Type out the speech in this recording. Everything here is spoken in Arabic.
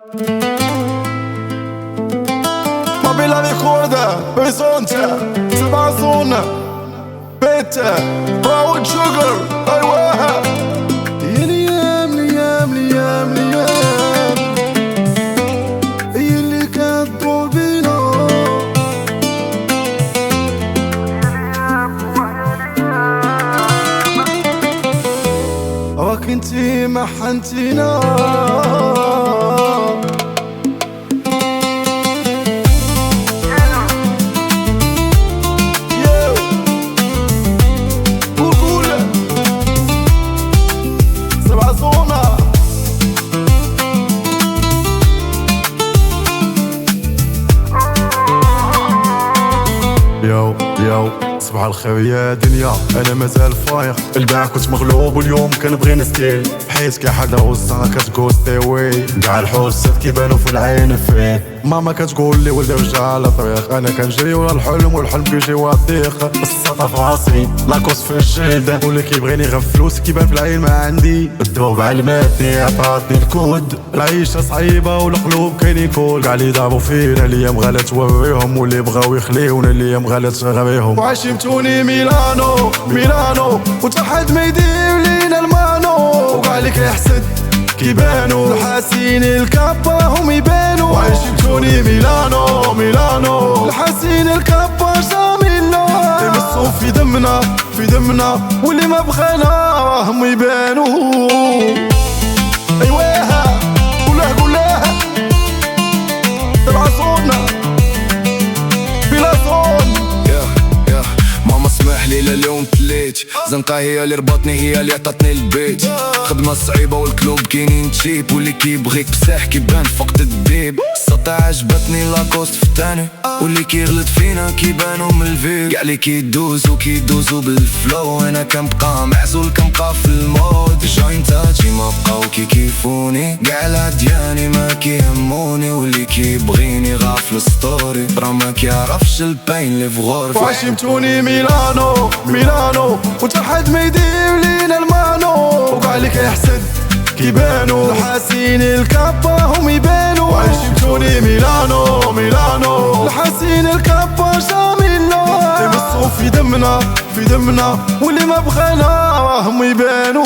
Ma bella ricorda, horizonte, سبعة بيت راود شوجر ايوه. يا ليام ليام ليام ليام هي اللي كانت تدور بينا. راك انتي محنتينا ياو صباح الخير يا دنيا، انا مازال فايق. البارح كنت مغلوب واليوم كنبغي نستيل، حيت كي حدا وسطها كتقول ستيوي. كاع الحوسات كيبانو في العين فيه. ماما كتقول لي ولدي رجع على طريق، انا كنجري ورا الحلم والحلم كيجي وثيق. السطا في راسي لاكوس في الجلد، واللي كيبغيني غير فلوس كيبان في العين ما عندي. الدروب علماتني عطاتني الكود، العيشة صعيبة والقلوب كاين يكول. كاع اللي ضربوا فينا اليوم غالا توريهم، واللي بغاو يخليونا اليوم غالا تغريهم. وعشمتوني ميلانو ميلانو وتحد ما يدير لينا المانو. وكاع اللي كيحسد كيبانو الحاسين الكابا هم يبانو. وعشمتوني ميلانو ميلانو الحاسين الكابا جاميلو. يمسوا في دمنا في دمنا، واللي ما بغانا راهم يبانو. ايواها قولها قولها تبعصونا بلا صون. ماما سمح لي لليوم تليت، زنقة هي اللي ربطني هي اللي عطاتني البيت. خدمة صعيبة والكلوب كاينين تشيب، واللي كيبغيك بصح كيبان فقد الديب. السطا عجبتني لاكوست فتاني، واللي كيغلط فينا كيبانو من الفيد. كاع اللي كيدوزو بالفلو، انا كنبقى معزول كنبقى في المود. جوينتاتي ما بقاو كيكيفوني، كاع العدياني ما كيهموني. واللي كيبغيني غاف الستوري راه ما كيعرفش الباين اللي في غرفة. وعشمتوني ميلانو ميلانو وتحد ما يدير لينا المانو. وكاع اللي كيحسد كيبانو الحاسين الكابا هم يبانو. وعشمتوني ميلانو ميلانو الحاسين الكابا جاميلو. يمسوا في دمنا في دمنا، واللي ما بغانا راهم يبانو.